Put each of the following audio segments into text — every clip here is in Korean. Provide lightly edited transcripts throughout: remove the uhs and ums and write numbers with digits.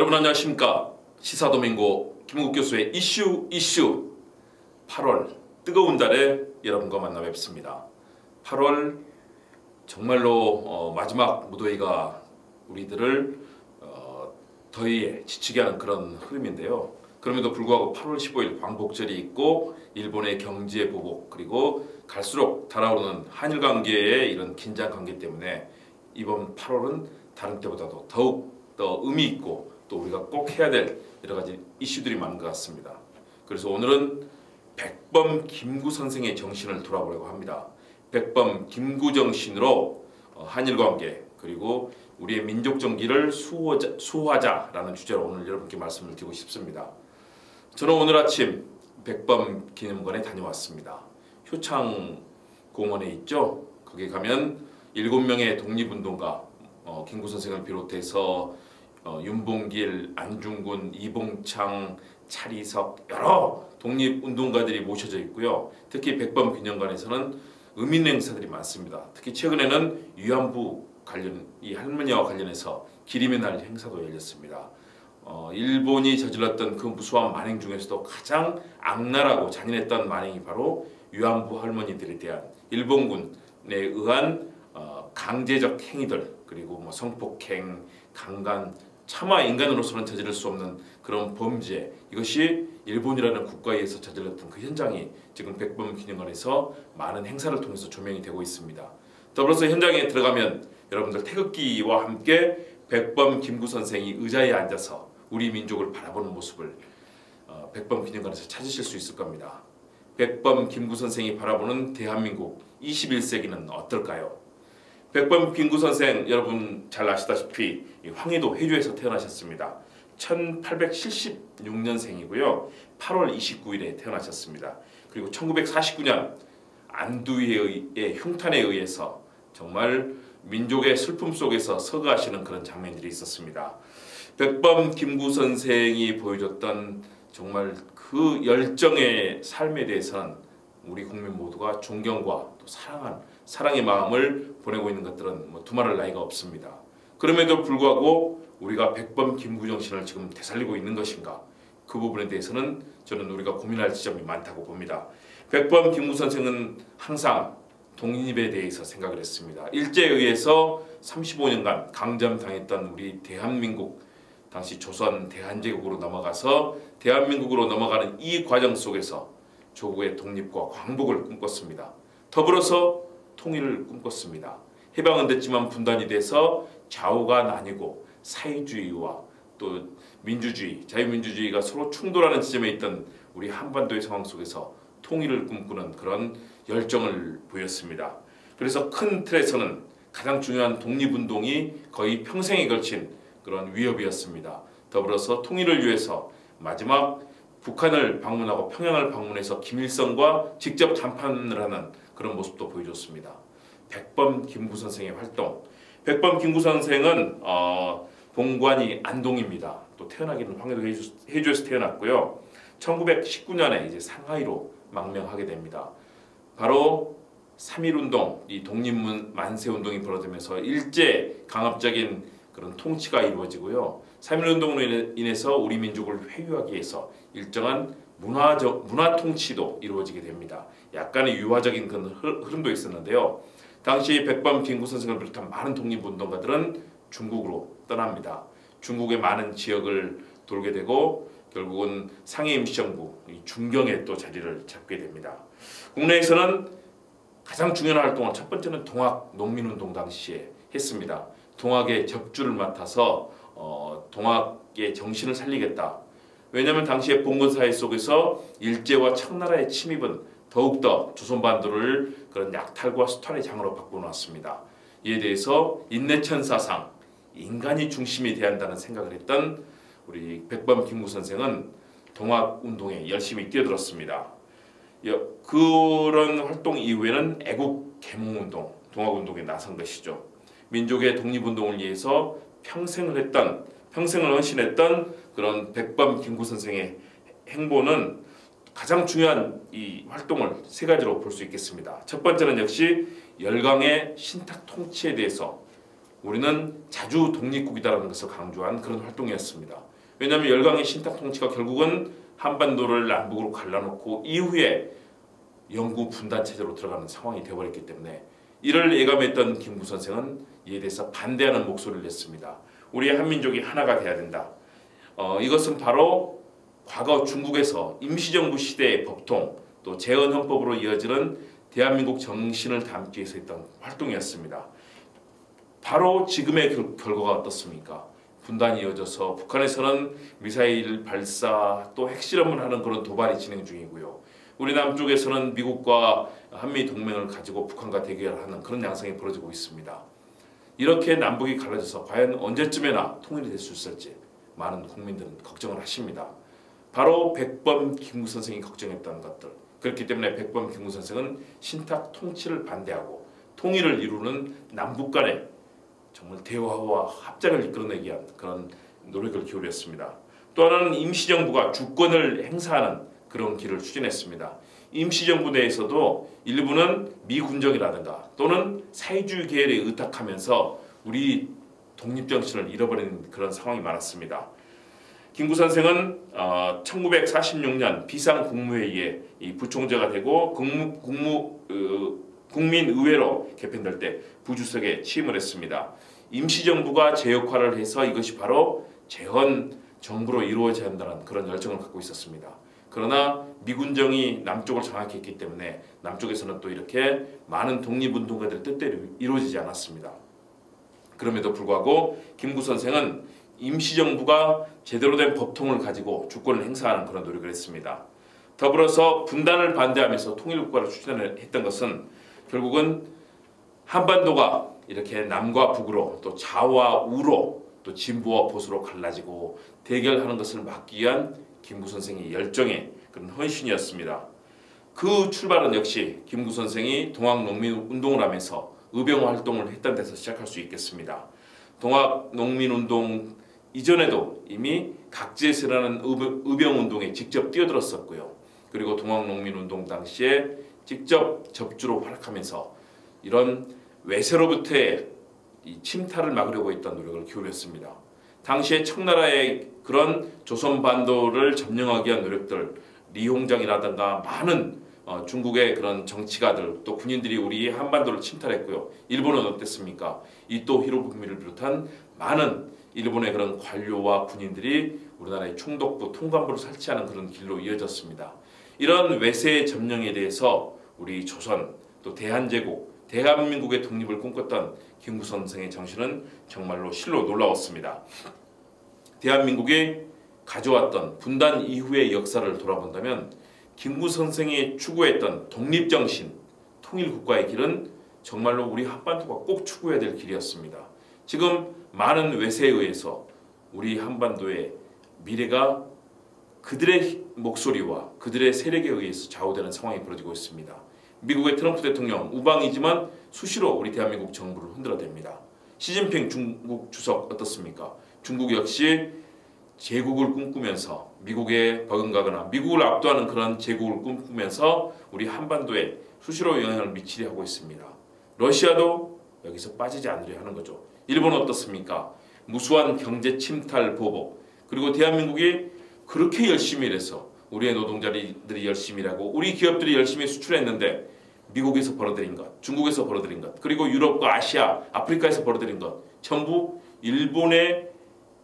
여러분 안녕하십니까. 시사도민고 김은국 교수의 이슈 8월 뜨거운 달에 여러분과 만나 뵙습니다. 8월 정말로 마지막 무더위가 우리들을 더위에 지치게 하는 그런 흐름인데요. 그럼에도 불구하고 8월 15일 광복절이 있고 일본의 경제 보복 그리고 갈수록 달아오르는 한일 관계의 이런 긴장 관계 때문에 이번 8월은 다른 때보다도 더욱 더 의미 있고 또 우리가 꼭 해야 될 여러 가지 이슈들이 많은 것 같습니다. 그래서 오늘은 백범 김구 선생의 정신을 돌아보려고 합니다. 백범 김구 정신으로 한일 관계 그리고 우리의 민족 정기를 수호하자라는 주제로 오늘 여러분께 말씀을 드리고 싶습니다. 저는 오늘 아침 백범 기념관에 다녀왔습니다. 효창공원에 있죠. 거기 가면 7명의 독립운동가 김구 선생을 비롯해서 윤봉길, 안중근, 이봉창, 차리석 여러 독립운동가들이 모셔져 있고요. 특히 백범 기념관에서는 의미 있는 행사들이 많습니다. 특히 최근에는 위안부 관련 이 할머니와 관련해서 기림의 날 행사도 열렸습니다. 일본이 저질렀던 그 무수한 만행 중에서도 가장 악랄하고 잔인했던 만행이 바로 위안부 할머니들에 대한 일본군에 의한 강제적 행위들 그리고 성폭행, 강간, 차마 인간으로서는 저지를 수 없는 그런 범죄 이것이 일본이라는 국가에서 저질렀던 그 현장이 지금 백범 기념관에서 많은 행사를 통해서 조명이 되고 있습니다. 더불어서 현장에 들어가면 여러분들 태극기와 함께 백범 김구 선생이 의자에 앉아서 우리 민족을 바라보는 모습을 백범 기념관에서 찾으실 수 있을 겁니다. 백범 김구 선생이 바라보는 대한민국 21세기는 어떨까요? 백범 김구 선생 여러분 잘 아시다시피 황해도 회주에서 태어나셨습니다. 1876년생이고요. 8월 29일에 태어나셨습니다. 그리고 1949년 안두희의 흉탄에 의해서 정말 민족의 슬픔 속에서 서거하시는 그런 장면들이 있었습니다. 백범 김구 선생이 보여줬던 정말 그 열정의 삶에 대해서는 우리 국민 모두가 존경과 또 사랑의 마음을 보내고 있는 것들은 두말할 나위가 없습니다. 그럼에도 불구하고 우리가 백범 김구 정신을 지금 되살리고 있는 것인가? 그 부분에 대해서는 저는 우리가 고민할 지점이 많다고 봅니다. 백범 김구 선생은 항상 독립에 대해서 생각을 했습니다. 일제에 의해서 35년간 강점당했던 우리 대한민국 당시 조선 대한제국으로 넘어가서 대한민국으로 넘어가는 이 과정 속에서 조국의 독립과 광복을 꿈꿨습니다. 더불어서 통일을 꿈꿨습니다. 해방은 됐지만 분단이 돼서 좌우가 나뉘고 사회주의와 또 민주주의, 자유민주주의가 서로 충돌하는 지점에 있던 우리 한반도의 상황 속에서 통일을 꿈꾸는 그런 열정을 보였습니다. 그래서 큰 틀에서는 가장 중요한 독립운동이 거의 평생에 걸친 그런 위협이었습니다. 더불어서 통일을 위해서 마지막 북한을 방문하고 평양을 방문해서 김일성과 직접 담판을 하는 그런 모습도 보여줬습니다. 백범 김구 선생의 활동. 백범 김구 선생은 본관이 안동입니다. 또 태어나기는 황해도 회주에서 태어났고요. 1919년에 이제 상하이로 망명하게 됩니다. 바로 3.1운동, 이 독립문 만세운동이 벌어지면서 일제 강압적인 그런 통치가 이루어지고요. 3.1운동으로 인해서 우리 민족을 회유하기 위해서 일정한 문화 통치도 이루어지게 됩니다. 약간의 유화적인 그런 흐름도 있었는데요. 당시 백범 김구 선생을 비롯한 많은 독립운동가들은 중국으로 떠납니다. 중국의 많은 지역을 돌게 되고 결국은 상해임시정부 중경에 또 자리를 잡게 됩니다. 국내에서는 가장 중요한 활동을 첫 번째는 동학 농민운동 당시에 했습니다. 동학의 접주를 맡아서 동학의 정신을 살리겠다. 왜냐하면 당시에 봉건사회 속에서 일제와 청나라의 침입은 더욱더 조선반도를 그런 약탈과 수탈의 장으로 바꿔놓았습니다. 이에 대해서 인내천사상, 인간이 중심이 돼야 한다는 생각을 했던 우리 백범 김구 선생은 동학운동에 열심히 뛰어들었습니다. 그런 활동 이후에는 애국 계몽운동, 동학운동에 나선 것이죠. 민족의 독립운동을 위해서 평생을 헌신했던 그런 백범 김구 선생의 행보는 가장 중요한 이 활동을 세 가지로 볼 수 있겠습니다. 첫 번째는 역시 열강의 신탁 통치에 대해서 우리는 자주 독립국이다라는 것을 강조한 그런 활동이었습니다. 왜냐하면 열강의 신탁 통치가 결국은 한반도를 남북으로 갈라놓고 이후에 영구 분단 체제로 들어가는 상황이 되어버렸기 때문에 이를 예감했던 김구 선생은 이에 대해서 반대하는 목소리를 냈습니다. 우리 한민족이 하나가 돼야 된다. 이것은 바로 과거 중국에서 임시정부 시대의 법통 또 재헌헌법으로 이어지는 대한민국 정신을 담기 위해서 했던 활동이었습니다. 바로 지금의 결과가 어떻습니까? 분단이 이어져서 북한에서는 미사일 발사 또 핵실험을 하는 그런 도발이 진행 중이고요. 우리 남쪽에서는 미국과 한미 동맹을 가지고 북한과 대결하는 그런 양상이 벌어지고 있습니다. 이렇게 남북이 갈라져서 과연 언제쯤에나 통일이 될 수 있을지 많은 국민들은 걱정을 하십니다. 바로 백범 김구 선생이 걱정했던 것들. 그렇기 때문에 백범 김구 선생은 신탁 통치를 반대하고 통일을 이루는 남북 간의 정말 대화와 합작을 이끌어내기 위한 그런 노력을 기울였습니다. 또 하나는 임시정부가 주권을 행사하는 그런 길을 추진했습니다. 임시정부 내에서도 일부는 미군정이라든가 또는 사회주의 계열에 의탁하면서 우리 독립정신을 잃어버리는 그런 상황이 많았습니다. 김구 선생은 1946년 비상국무회의에 부총재가 되고 국민의회로 개편될 때 부주석에 취임을 했습니다. 임시정부가 제 역할을 해서 이것이 바로 재헌 정부로 이루어져야 한다는 그런 열정을 갖고 있었습니다. 그러나 미군정이 남쪽을 장악했기 때문에 남쪽에서는 또 이렇게 많은 독립운동가들의 뜻대로 이루어지지 않았습니다. 그럼에도 불구하고 김구 선생은 임시정부가 제대로 된 법통을 가지고 주권을 행사하는 그런 노력을 했습니다. 더불어서 분단을 반대하면서 통일국가를 추진했던 것은 결국은 한반도가 이렇게 남과 북으로 또 좌와 우로 또 진보와 보수로 갈라지고 대결하는 것을 막기 위한 김구 선생의 열정의 그런 헌신이었습니다. 그 출발은 역시 김구 선생이 동학농민운동을 하면서 의병 활동을 했던 데서 시작할 수 있겠습니다. 동학농민운동 이전에도 이미 각지에서라는 의병운동에 직접 뛰어들었었고요. 그리고 동학농민운동 당시에 직접 접주로 활약하면서 이런 외세로부터의 이 침탈을 막으려고 했던 노력을 기울였습니다. 당시에 청나라의 그런 조선반도를 점령하기 위한 노력들, 리홍장이라든가 많은 중국의 그런 정치가들 또 군인들이 우리 한반도를 침탈했고요. 일본은 어땠습니까? 이토 히로부미를 비롯한 많은 일본의 그런 관료와 군인들이 우리나라의 총독부, 통감부를 설치하는 그런 길로 이어졌습니다. 이런 외세의 점령에 대해서 우리 조선 또 대한제국, 대한민국의 독립을 꿈꿨던 김구 선생의 정신은 정말로 실로 놀라웠습니다. 대한민국이 가져왔던 분단 이후의 역사를 돌아본다면 김구 선생이 추구했던 독립정신, 통일국가의 길은 정말로 우리 한반도가 꼭 추구해야 될 길이었습니다. 지금 많은 외세에 의해서 우리 한반도의 미래가 그들의 목소리와 그들의 세력에 의해서 좌우되는 상황이 벌어지고 있습니다. 미국의 트럼프 대통령 우방이지만 수시로 우리 대한민국 정부를 흔들어댑니다. 시진핑 중국 주석 어떻습니까? 중국 역시 제국을 꿈꾸면서 미국에 버금가거나 미국을 압도하는 그런 제국을 꿈꾸면서 우리 한반도에 수시로 영향을 미치려 하고 있습니다. 러시아도 여기서 빠지지 않으려 하는 거죠. 일본은 어떻습니까? 무수한 경제 침탈 보복, 그리고 대한민국이 그렇게 열심히 일해서 우리의 노동자들이 열심히 일하고 우리 기업들이 열심히 수출했는데 미국에서 벌어들인 것, 중국에서 벌어들인 것, 그리고 유럽과 아시아, 아프리카에서 벌어들인 것 전부 일본에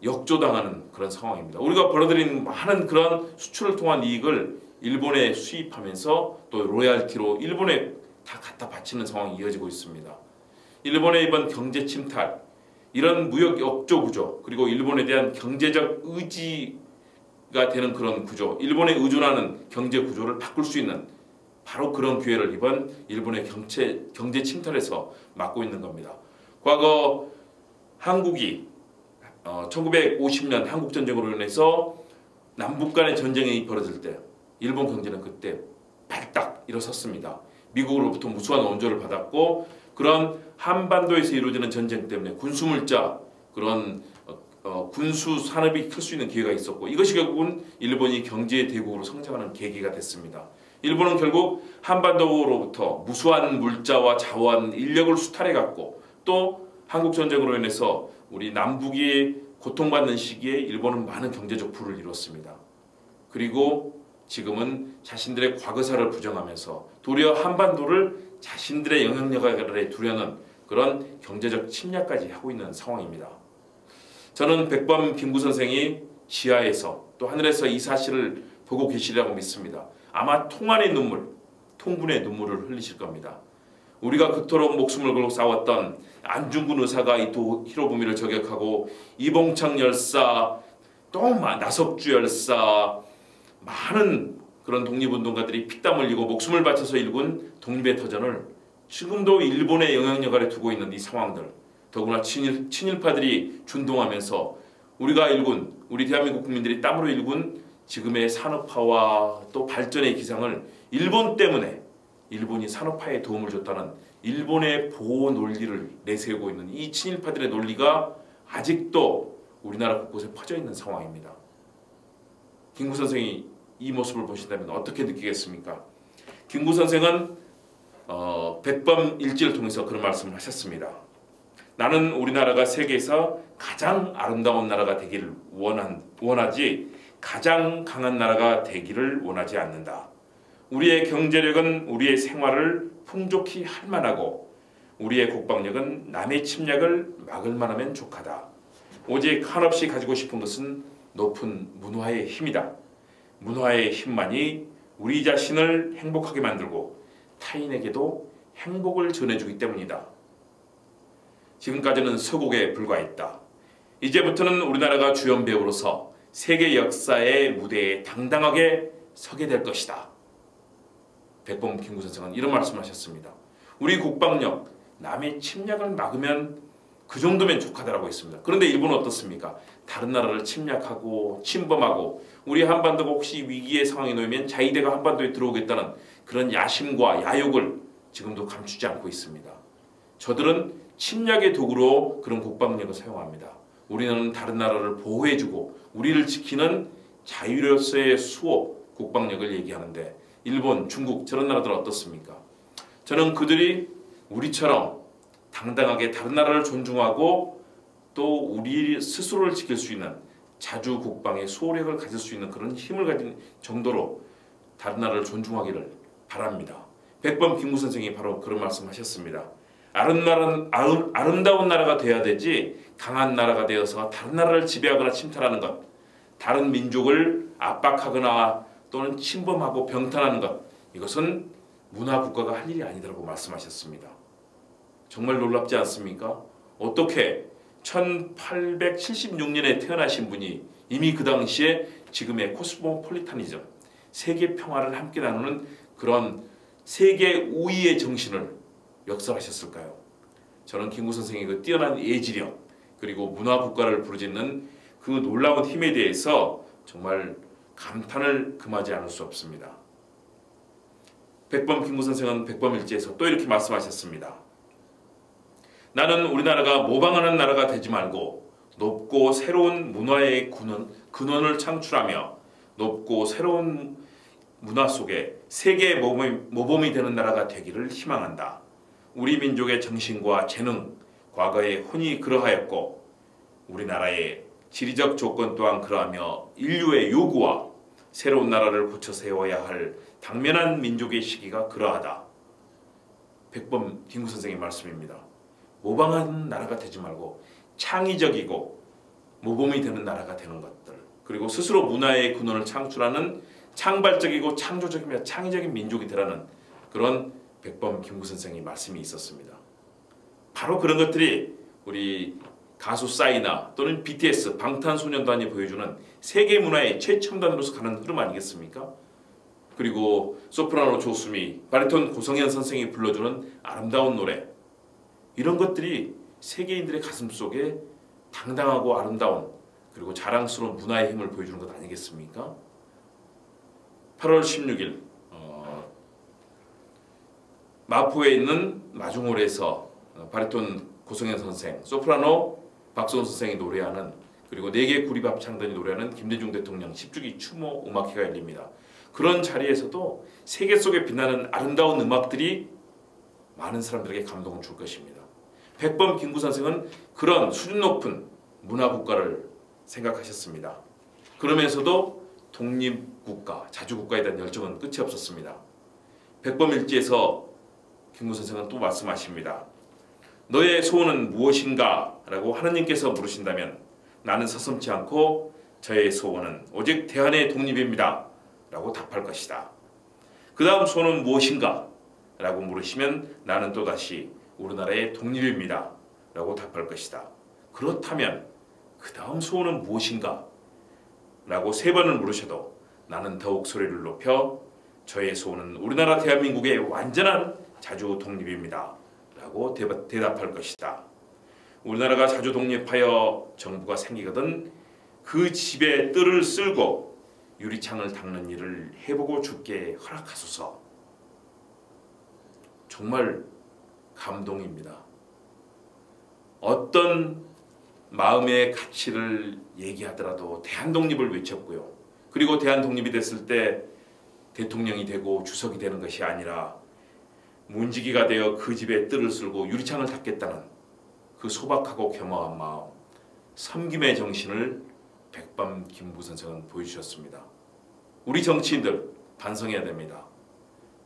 역조당하는 그런 상황입니다. 우리가 벌어들인 많은 그런 수출을 통한 이익을 일본에 수입하면서 또 로얄티로 일본에 다 갖다 바치는 상황이 이어지고 있습니다. 일본의 이번 경제 침탈, 이런 무역 역조 구조, 그리고 일본에 대한 경제적 의지가 되는 그런 구조, 일본에 의존하는 경제 구조를 바꿀 수 있는 바로 그런 기회를 이번 일본의 경제 침탈에서 막고 있는 겁니다. 과거 한국이 1950년 한국전쟁으로 인해서 남북 간의 전쟁이 벌어질 때 일본 경제는 그때 발딱 일어섰습니다. 미국으로부터 무수한 원조를 받았고 그런 한반도에서 이루어지는 전쟁 때문에 군수물자 그런 군수 산업이 클 수 있는 기회가 있었고 이것이 결국은 일본이 경제 대국으로 성장하는 계기가 됐습니다. 일본은 결국 한반도로부터 무수한 물자와 자원, 인력을 수탈해갔고 또 한국전쟁으로 인해서 우리 남북이 고통받는 시기에 일본은 많은 경제적 부를 이뤘습니다. 그리고 지금은 자신들의 과거사를 부정하면서 도리어 한반도를 자신들의 영향력 아래 두려는 그런 경제적 침략까지 하고 있는 상황입니다. 저는 백범 김구 선생이 지하에서 또 하늘에서 이 사실을 보고 계시리라고 믿습니다. 아마 통안의 눈물, 통분의 눈물을 흘리실 겁니다. 우리가 그토록 목숨을 걸고 싸웠던 안중근 의사가 이토 히로부미를 저격하고 이봉창 열사, 또 나석주 열사, 많은 그런 독립운동가들이 피땀 흘리고 목숨을 바쳐서 일군 독립의 터전을 지금도 일본의 영향력 아래 두고 있는 이 상황들, 더구나 친일파들이 준동하면서 우리가 일군, 우리 대한민국 국민들이 땀으로 일군 지금의 산업화와 또 발전의 기상을 일본 때문에, 일본이 산업화에 도움을 줬다는 일본의 보호 논리를 내세우고 있는 이 친일파들의 논리가 아직도 우리나라 곳곳에 퍼져 있는 상황입니다. 김구 선생이 이 모습을 보신다면 어떻게 느끼겠습니까? 김구 선생은 백범 일지를 통해서 그런 말씀을 하셨습니다. 나는 우리나라가 세계에서 가장 아름다운 나라가 되기를 원하지 가장 강한 나라가 되기를 원하지 않는다. 우리의 경제력은 우리의 생활을 풍족히 할 만하고 우리의 국방력은 남의 침략을 막을 만하면 족하다. 오직 한없이 가지고 싶은 것은 높은 문화의 힘이다. 문화의 힘만이 우리 자신을 행복하게 만들고 타인에게도 행복을 전해주기 때문이다. 지금까지는 서곡에 불과했다. 이제부터는 우리나라가 주연 배우로서 세계 역사의 무대에 당당하게 서게 될 것이다. 백범 김구 선생은 이런 말씀을 하셨습니다. 우리 국방력, 남의 침략을 막으면 그 정도면 족하다라고 했습니다. 그런데 일본은 어떻습니까? 다른 나라를 침략하고 침범하고 우리 한반도가 혹시 위기의 상황에 놓이면 자위대가 한반도에 들어오겠다는 그런 야심과 야욕을 지금도 감추지 않고 있습니다. 저들은 침략의 도구로 그런 국방력을 사용합니다. 우리는 다른 나라를 보호해주고 우리를 지키는 자유로서의 수호, 국방력을 얘기하는데 일본, 중국 저런 나라들은 어떻습니까? 저는 그들이 우리처럼 당당하게 다른 나라를 존중하고 또 우리 스스로를 지킬 수 있는 자주 국방의 수호력을 가질 수 있는 그런 힘을 가진 정도로 다른 나라를 존중하기를 바랍니다. 백범 김구 선생이 바로 그런 말씀하셨습니다. 아름다운 나라가 되어야 되지 강한 나라가 되어서 다른 나라를 지배하거나 침탈하는 것, 다른 민족을 압박하거나 또는 침범하고 병탄하는 것, 이것은 문화국가가 할 일이 아니라고 말씀하셨습니다. 정말 놀랍지 않습니까? 어떻게 1876년에 태어나신 분이 이미 그 당시에 지금의 코스모폴리타니즘, 세계 평화를 함께 나누는 그런 세계 우위의 정신을 역설하셨을까요? 저는 김구 선생의 그 뛰어난 예지력 그리고 문화국가를 부르짖는 그 놀라운 힘에 대해서 정말 감탄을 금하지 않을 수 없습니다. 백범 김구 선생은 백범일지에서 또 이렇게 말씀하셨습니다. 나는 우리나라가 모방하는 나라가 되지 말고 높고 새로운 문화의 근원을 창출하며 높고 새로운 문화 속에 세계의 모범이 되는 나라가 되기를 희망한다. 우리 민족의 정신과 재능, 과거에 흔히 그러하였고 우리나라의 지리적 조건 또한 그러하며 인류의 요구와 새로운 나라를 고쳐 세워야 할 당면한 민족의 시기가 그러하다. 백범 김구 선생의 말씀입니다. 모방하는 나라가 되지 말고 창의적이고 모범이 되는 나라가 되는 것들, 그리고 스스로 문화의 근원을 창출하는 창발적이고 창조적이며 창의적인 민족이 되라는 그런 백범 김구 선생의 말씀이 있었습니다. 바로 그런 것들이 우리 가수 싸이나 또는 BTS 방탄소년단이 보여주는 세계 문화의 최첨단으로서 가는 흐름 아니겠습니까? 그리고 소프라노 조수미, 바리톤 고성현 선생이 불러주는 아름다운 노래, 이런 것들이 세계인들의 가슴속에 당당하고 아름다운 그리고 자랑스러운 문화의 힘을 보여주는 것 아니겠습니까? 8월 16일 마포에 있는 마중홀에서 바리톤 고성현 선생, 소프라노 박소은 선생이 노래하는, 그리고 4개 구립 합창단이 노래하는 김대중 대통령 10주기 추모 음악회가 열립니다. 그런 자리에서도 세계 속에 빛나는 아름다운 음악들이 많은 사람들에게 감동을 줄 것입니다. 백범 김구 선생은 그런 수준 높은 문화 국가를 생각하셨습니다. 그러면서도 독립국가, 자주국가에 대한 열정은 끝이 없었습니다. 백범일지에서 김구 선생은 또 말씀하십니다. 너의 소원은 무엇인가? 라고 하느님께서 물으신다면 나는 서슴지 않고 저의 소원은 오직 대한의 독립입니다. 라고 답할 것이다. 그 다음 소원은 무엇인가? 라고 물으시면 나는 또다시 우리나라의 독립입니다. 라고 답할 것이다. 그렇다면 그 다음 소원은 무엇인가? 라고 3번을 물으셔도 나는 더욱 소리를 높여 저의 소원은 우리나라 대한민국의 완전한 자주 독립입니다. 라고 대답할 것이다. 우리나라가 자주 독립하여 정부가 생기거든 그 집에 뜰을 쓸고 유리창을 닦는 일을 해보고 죽게 허락하소서. 정말 감동입니다. 어떤 마음의 가치를 얘기하더라도 대한독립을 외쳤고요. 그리고 대한독립이 됐을 때 대통령이 되고 주석이 되는 것이 아니라 문지기가 되어 그 집에 뜰을 쓸고 유리창을 닦겠다는 그 소박하고 겸허한 마음, 섬김의 정신을 백범 김구 선생은 보여주셨습니다. 우리 정치인들 반성해야 됩니다.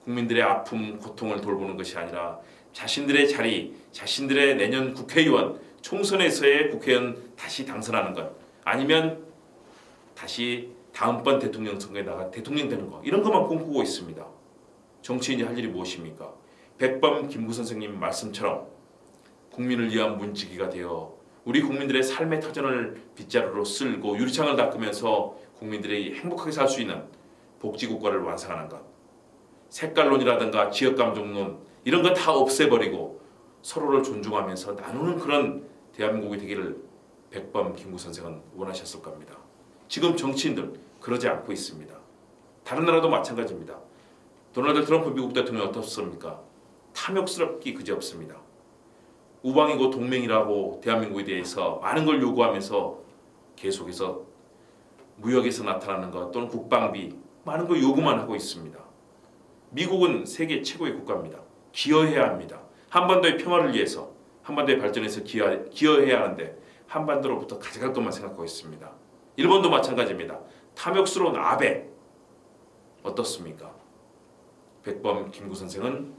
국민들의 아픔, 고통을 돌보는 것이 아니라 자신들의 자리, 자신들의 내년 국회의원, 총선에서의 국회의원 다시 당선하는 것, 아니면 다시 다음번 대통령 선거에 나가 대통령 되는 것, 이런 것만 꿈꾸고 있습니다. 정치인이 할 일이 무엇입니까? 백범 김구 선생님 말씀처럼 국민을 위한 문지기가 되어 우리 국민들의 삶의 터전을 빗자루로 쓸고 유리창을 닦으면서 국민들이 행복하게 살 수 있는 복지국가를 완성하는 것, 색깔론이라든가 지역감정론 이런 거 다 없애버리고 서로를 존중하면서 나누는 그런 대한민국이 되기를 백범 김구 선생은 원하셨을 겁니다. 지금 정치인들 그러지 않고 있습니다. 다른 나라도 마찬가지입니다. 도널드 트럼프 미국 대통령 어떻습니까? 탐욕스럽기 그지없습니다. 우방이고 동맹이라고 대한민국에 대해서 많은 걸 요구하면서 계속해서 무역에서 나타나는 것 또는 국방비 많은 걸 요구만 하고 있습니다. 미국은 세계 최고의 국가입니다. 기여해야 합니다. 한반도의 평화를 위해서, 한반도의 발전에서 기여해야 하는데 한반도로부터 가져갈 것만 생각하고 있습니다. 일본도 마찬가지입니다. 탐욕스러운 아베 어떻습니까? 백범 김구 선생은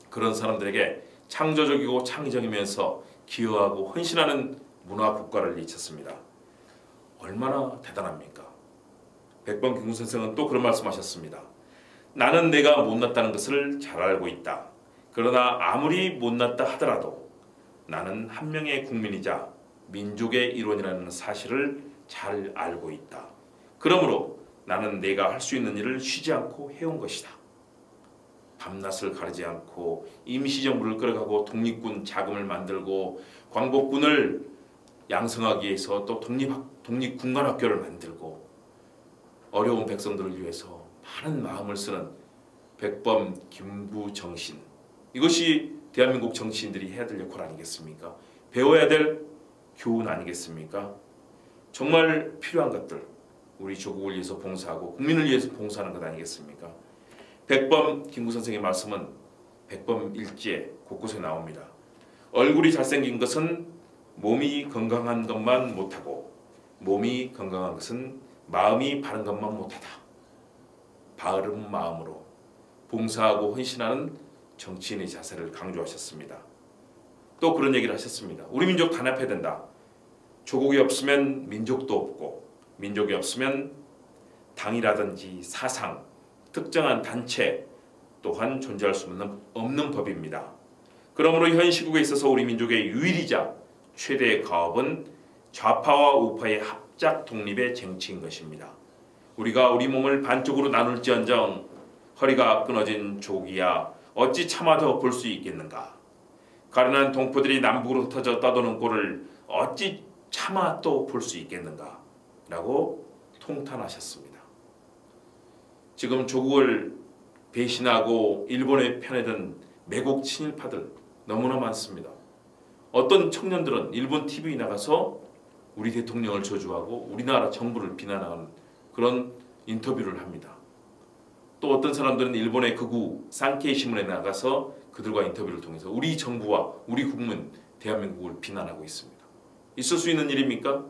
그런 사람들에게 창조적이고 창의적이면서 기여하고 헌신하는 문화 국가를 이쳤습니다. 얼마나 대단합니까? 백범 김구 선생은 또 그런 말씀하셨습니다. 나는 내가 못났다는 것을 잘 알고 있다. 그러나 아무리 못났다 하더라도 나는 한 명의 국민이자 민족의 일원이라는 사실을 잘 알고 있다. 그러므로 나는 내가 할 수 있는 일을 쉬지 않고 해온 것이다. 밤낮을 가리지 않고 임시정부를 끌어가고 독립군 자금을 만들고 광복군을 양성하기 위해서 또 독립군관학교를 만들고 어려운 백성들을 위해서 많은 마음을 쓰는 백범 김구 정신, 이것이 대한민국 정치인들이 해야 될 역할 아니겠습니까? 배워야 될 교훈 아니겠습니까? 정말 필요한 것들, 우리 조국을 위해서 봉사하고 국민을 위해서 봉사하는 것 아니겠습니까? 백범 김구 선생의 말씀은 백범 일지에 곳곳에 나옵니다. 얼굴이 잘생긴 것은 몸이 건강한 것만 못하고 몸이 건강한 것은 마음이 바른 것만 못하다. 바른 마음으로 봉사하고 헌신하는 정치인의 자세를 강조하셨습니다. 또 그런 얘기를 하셨습니다. 우리 민족 단합해야 된다. 조국이 없으면 민족도 없고 민족이 없으면 당이라든지 사상, 특정한 단체 또한 존재할 수 없는 법입니다. 그러므로 현 시국에 있어서 우리 민족의 유일이자 최대의 가업은 좌파와 우파의 합작 독립의 쟁취인 것입니다. 우리가 우리 몸을 반쪽으로 나눌지언정 허리가 끊어진 조기야 어찌 차마 더 볼 수 있겠는가. 가련한 동포들이 남북으로 흩어져 떠도는 꼴을 어찌 차마 또 볼 수 있겠는가 라고 통탄하셨습니다. 지금 조국을 배신하고 일본의 편에 든 매국 친일파들 너무나 많습니다. 어떤 청년들은 일본 TV에 나가서 우리 대통령을 저주하고 우리나라 정부를 비난하는 그런 인터뷰를 합니다. 또 어떤 사람들은 일본의 극우 산케이 신문에 나가서 그들과 인터뷰를 통해서 우리 정부와 우리 국민 대한민국을 비난하고 있습니다. 있을 수 있는 일입니까?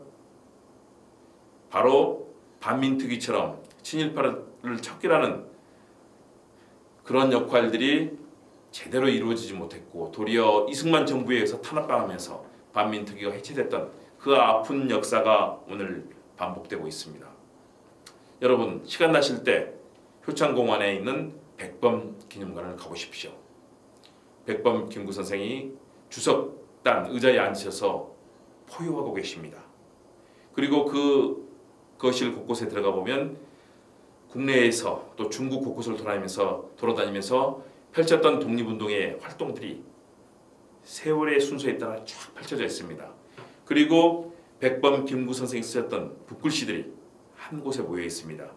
바로 반민특위처럼 친일파를 척결하는 그런 역할들이 제대로 이루어지지 못했고 도리어 이승만 정부에 의해서 탄압당하면서 반민특위가 해체됐던 그 아픈 역사가 오늘 반복되고 있습니다. 여러분 시간 나실 때 효창공원에 있는 백범 기념관을 가보십시오. 백범 김구 선생이 주석단 의자에 앉으셔서 포효하고 계십니다. 그리고 그 거실 곳곳에 들어가 보면 국내에서 또 중국 곳곳을 돌아다니면서 펼쳤던 독립운동의 활동들이 세월의 순서에 따라 쫙 펼쳐져 있습니다. 그리고 백범 김구 선생이 쓰셨던 붓글씨들이 한 곳에 모여 있습니다.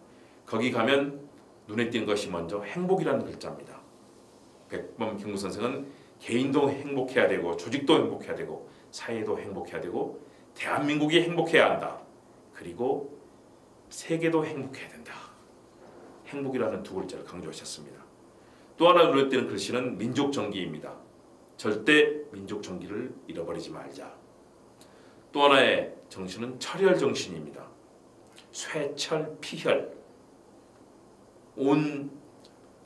거기 가면 눈에 띄는 것이 먼저 행복이라는 글자입니다. 백범 김구 선생은 개인도 행복해야 되고 조직도 행복해야 되고 사회도 행복해야 되고 대한민국이 행복해야 한다. 그리고 세계도 행복해야 된다. 행복이라는 두 글자를 강조하셨습니다. 또 하나 눈에 띄는 글씨는 민족정기입니다. 절대 민족정기를 잃어버리지 말자. 또 하나의 정신은 철혈정신입니다. 쇠철 피혈. 온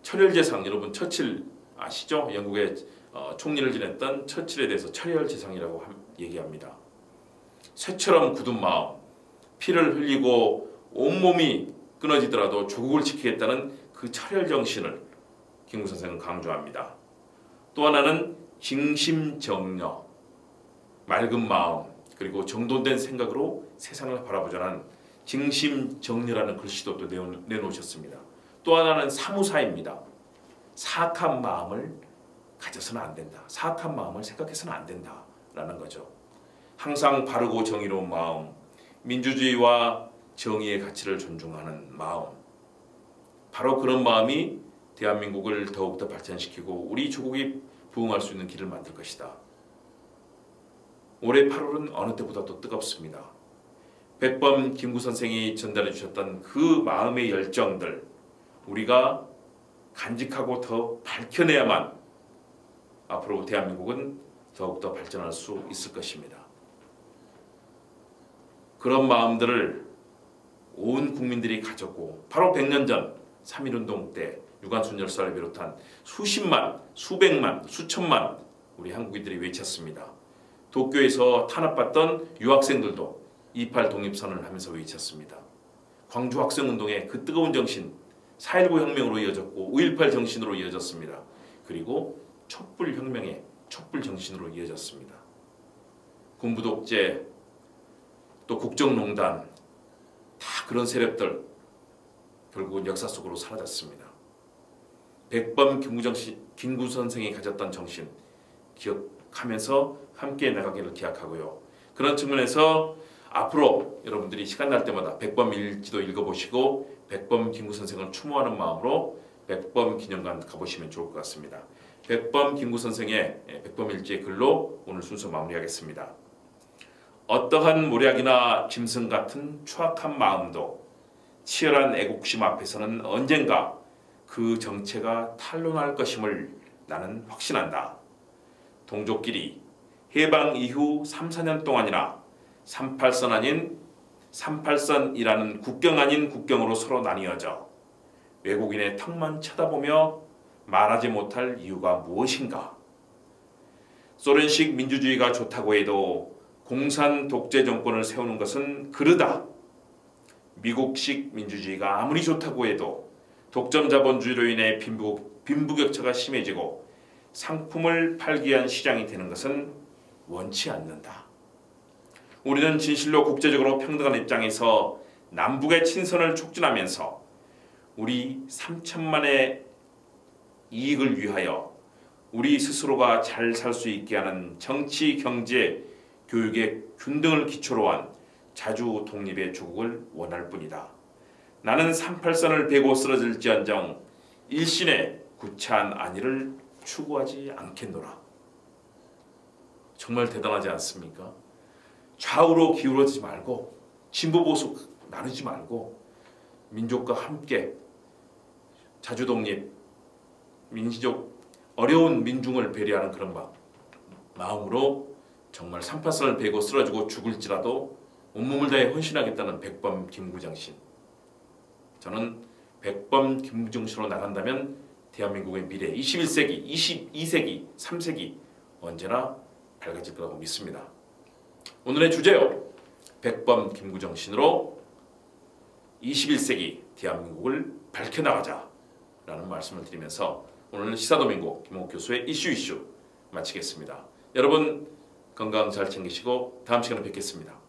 철혈제상, 여러분 처칠 아시죠? 영국의 총리를 지냈던 처칠에 대해서 철혈제상이라고 얘기합니다. 쇠처럼 굳은 마음, 피를 흘리고 온몸이 끊어지더라도 조국을 지키겠다는 그 철혈정신을 김구 선생은 강조합니다. 또 하나는 징심정려, 맑은 마음, 그리고 정돈된 생각으로 세상을 바라보자는 징심정려라는 글씨도 또 내놓으셨습니다. 또 하나는 사무사입니다. 사악한 마음을 가져서는 안 된다. 사악한 마음을 생각해서는 안 된다라는 거죠. 항상 바르고 정의로운 마음, 민주주의와 정의의 가치를 존중하는 마음, 바로 그런 마음이 대한민국을 더욱더 발전시키고 우리 조국이 부흥할 수 있는 길을 만들 것이다. 올해 8월은 어느 때보다도 뜨겁습니다. 백범 김구 선생이 전달해 주셨던 그 마음의 열정들 우리가 간직하고 더 밝혀내야만 앞으로 대한민국은 더욱더 발전할 수 있을 것입니다. 그런 마음들을 온 국민들이 가졌고 바로 100년 전 3.1운동 때 유관순 열사를 비롯한 수십만, 수백만, 수천만 우리 한국인들이 외쳤습니다. 도쿄에서 탄압받던 유학생들도 28 독립선언을 하면서 외쳤습니다. 광주 학생운동의 그 뜨거운 정신 4.19 혁명으로 이어졌고 5.18 정신으로 이어졌습니다. 그리고 촛불혁명의 촛불 정신으로 이어졌습니다. 군부 독재 또 국정농단 다 그런 세력들 결국은 역사 속으로 사라졌습니다. 백범 김구 선생이 가졌던 정신 기억하면서 함께 나가기를 기약하고요. 그런 측면에서 앞으로 여러분들이 시간 날 때마다 백범 일지도 읽어보시고 백범 김구 선생을 추모하는 마음으로 백범 기념관 가보시면 좋을 것 같습니다. 백범 김구 선생의 백범 일지의 글로 오늘 순서 마무리하겠습니다. 어떠한 모략이나 짐승 같은 추악한 마음도 치열한 애국심 앞에서는 언젠가 그 정체가 탄로날 것임을 나는 확신한다. 동족끼리 해방 이후 3, 4년 동안이나 38선 아닌 38선이라는 국경 아닌 국경으로 서로 나뉘어져 외국인의 턱만 쳐다보며 말하지 못할 이유가 무엇인가? 소련식 민주주의가 좋다고 해도 공산 독재 정권을 세우는 것은 그르다. 미국식 민주주의가 아무리 좋다고 해도 독점 자본주의로 인해 빈부격차가 심해지고 상품을 팔기 위한 시장이 되는 것은 원치 않는다. 우리는 진실로 국제적으로 평등한 입장에서 남북의 친선을 촉진하면서 우리 3천만의 이익을 위하여 우리 스스로가 잘 살 수 있게 하는 정치, 경제, 교육의 균등을 기초로 한 자주 독립의 조국을 원할 뿐이다. 나는 38선을 베고 쓰러질지언정 일신의 구차한 안위를 추구하지 않겠노라. 정말 대단하지 않습니까? 좌우로 기울어지지 말고 진보 보수 나누지 말고 민족과 함께 자주독립, 민족 어려운 민중을 배려하는 그런 마음으로 정말 38선을 베고 쓰러지고 죽을지라도 온몸을 다해 헌신하겠다는 백범 김구정신. 저는 백범 김구정신으로 나간다면 대한민국의 미래 21세기, 22세기, 3세기 언제나 밝아질 거라고 믿습니다. 오늘의 주제요. 백범 김구정신으로 21세기 대한민국을 밝혀나가자라는 말씀을 드리면서 오늘 시사도민고 김홍국 교수의 이슈 마치겠습니다. 여러분 건강 잘 챙기시고 다음 시간에 뵙겠습니다.